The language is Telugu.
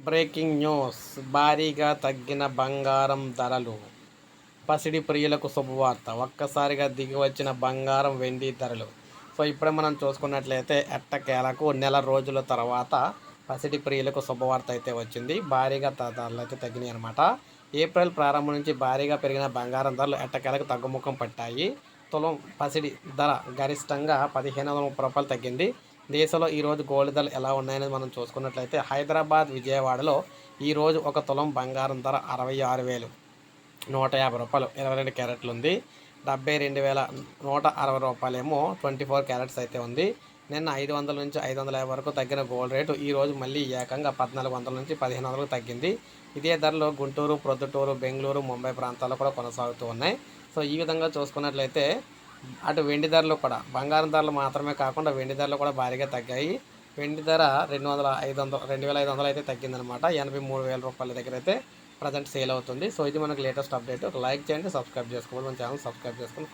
Breaking news. భారీగా తగ్గిన బంగారం ధరలు. పసిడి ప్రియులకు శుభవార్త. ఒక్కసారిగా దిగి వచ్చిన బంగారం వెండి ధరలు. సో ఇప్పుడే మనం చూసుకున్నట్లయితే ఎట్టకేలకు నెల రోజుల తర్వాత పసిడి ప్రియులకు శుభవార్త అయితే వచ్చింది. భారీగా ధరలు అయితే తగ్గినాయి అనమాట. ఏప్రిల్ ప్రారంభం నుంచి భారీగా పెరిగిన బంగారం ధరలు ఎట్టకేలకు తగ్గుముఖం పట్టాయి. తులం పసిడి ధర గరిష్టంగా 1530 రూపాయలు తగ్గింది. దేశంలో ఈరోజు గోల్డ్ ధరలు ఎలా ఉన్నాయనేది మనం చూసుకున్నట్లయితే హైదరాబాద్, విజయవాడలో ఈరోజు ఒక తులం బంగారం ధర 66,150 రూపాయలు 22 క్యారెట్లు ఉంది. 72,160 రూపాయలేమో 24 క్యారెట్స్ అయితే ఉంది. నిన్న 500 నుంచి 550 వరకు తగ్గిన గోల్డ్ రేటు ఈరోజు మళ్ళీ ఏకంగా 1,400 నుంచి 1,500 తగ్గింది. ఇదే ధరలు గుంటూరు, ప్రొద్దుటూరు, బెంగళూరు, ముంబై ప్రాంతాల్లో కూడా కొనసాగుతూ ఉన్నాయి. సో ఈ విధంగా చూసుకున్నట్లయితే అటు వెండి ధరలు కూడా బంగారం ధరలు మాత్రమే కాకుండా వెండి ధరలు కూడా భారీగా తగ్గాయి. వెండి ధర 2,500 అయితే తగ్గిందనమాట. 83,000 రూపాయల దగ్గర అయితే ప్రజెంట్ సేల్ అవుతుంది. సో ఇది మనకు లేటెస్ట్ అప్డేట్. లైక్ చేయండి, సబ్స్క్రైబ్ చేసుకోవాలి. మన ఛానల్ సబ్స్క్రైబ్ చేసుకుని